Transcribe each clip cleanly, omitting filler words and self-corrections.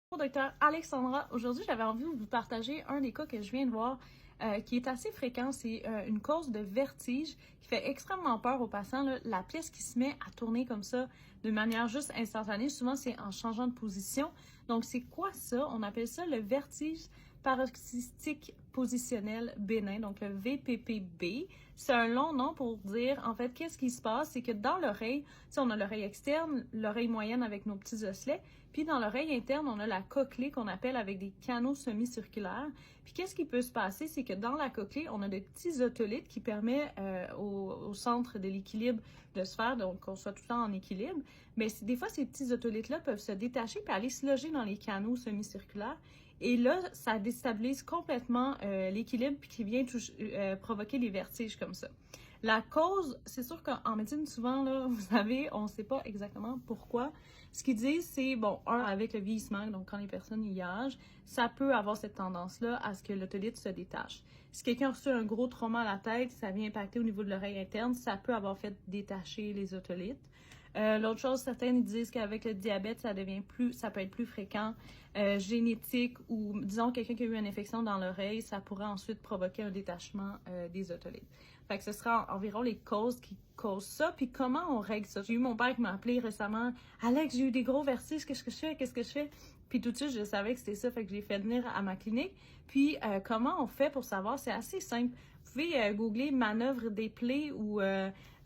Bonjour, docteur Alexandra. Aujourd'hui, j'avais envie de vous partager un des cas que je viens de voir qui est assez fréquent. C'est une cause de vertige qui fait extrêmement peur aux patients, là. La pièce qui se met à tourner comme ça de manière juste instantanée. Souvent, c'est en changeant de position. Donc, c'est quoi ça? On appelle ça le vertige paroxystique positionnel bénin, donc le VPPB. C'est un long nom pour dire, en fait, qu'est-ce qui se passe? C'est que dans l'oreille, on a l'oreille externe, l'oreille moyenne avec nos petits osselets, puis dans l'oreille interne, on a la cochlée qu'on appelle avec des canaux semi-circulaires. Puis qu'est-ce qui peut se passer? C'est que dans la cochlée, on a des petits otolithes qui permettent au centre de l'équilibre de se faire, donc qu'on soit tout le temps en équilibre. Mais des fois, ces petits otolithes-là peuvent se détacher puis aller se loger dans les canaux semi-circulaires. Et là, ça déstabilise complètement l'équilibre puis qui vient provoquer des vertiges comme ça. La cause, c'est sûr qu'en médecine, souvent, là, vous savez, on ne sait pas exactement pourquoi. Ce qu'ils disent, c'est, bon, avec le vieillissement, donc quand les personnes y âgent, ça peut avoir cette tendance-là à ce que l'otolithe se détache. Si quelqu'un a reçu un gros trauma à la tête, ça vient impacter au niveau de l'oreille interne, ça peut avoir fait détacher les otolithes. L'autre chose, certaines disent qu'avec le diabète, ça peut être plus fréquent, génétique, ou disons quelqu'un qui a eu une infection dans l'oreille, ça pourrait ensuite provoquer un détachement des otolithes. Fait que ce sera environ les causes qui causent ça. Puis comment on règle ça? J'ai eu mon père qui m'a appelé récemment. Alex, j'ai eu des gros vertiges, qu'est-ce que je fais? Qu'est-ce que je fais? Puis tout de suite, je savais que c'était ça, fait que je l'ai fait venir à ma clinique. Puis comment on fait pour savoir? C'est assez simple. Vous pouvez googler manœuvre des plaies ou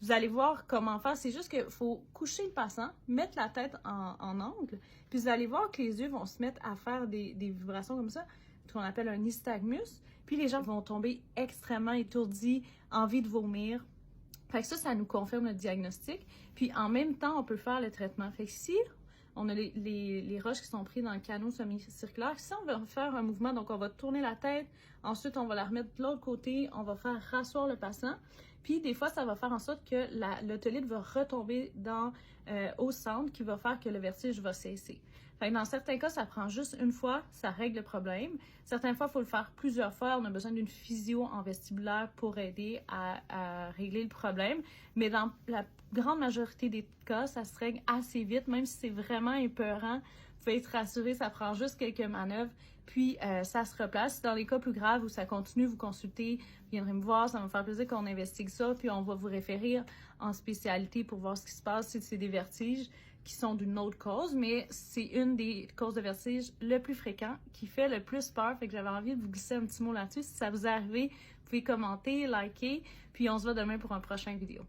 vous allez voir comment faire. C'est juste qu'il faut coucher le patient, mettre la tête en angle, puis vous allez voir que les yeux vont se mettre à faire des vibrations comme ça, ce qu'on appelle un nystagmus. Puis les gens vont tomber extrêmement étourdis, envie de vomir. Fait que ça nous confirme le diagnostic. Puis en même temps, on peut faire le traitement. Fait que si on a les roches qui sont prises dans le canot semi-circulaire, si on veut faire un mouvement, donc on va tourner la tête, ensuite on va la remettre de l'autre côté, on va faire rasseoir le patient. Puis des fois, ça va faire en sorte que l'otolithe va retomber au centre, qui va faire que le vertige va cesser. Fait que dans certains cas, ça prend juste une fois, ça règle le problème. Certaines fois, il faut le faire plusieurs fois. On a besoin d'une physio en vestibulaire pour aider à régler le problème. Mais dans la grande majorité des cas, ça se règle assez vite, même si c'est vraiment épeurant. Vous pouvez être rassuré, ça prend juste quelques manœuvres, puis ça se replace. Dans les cas plus graves où ça continue, vous consultez, vous viendrez me voir, ça va me faire plaisir qu'on investigue ça, puis on va vous référer en spécialité pour voir ce qui se passe si c'est des vertiges qui sont d'une autre cause, mais c'est une des causes de vertige le plus fréquent, qui fait le plus peur. Fait que j'avais envie de vous glisser un petit mot là-dessus. Si ça vous est arrivé, vous pouvez commenter, liker, puis on se voit demain pour un prochain vidéo.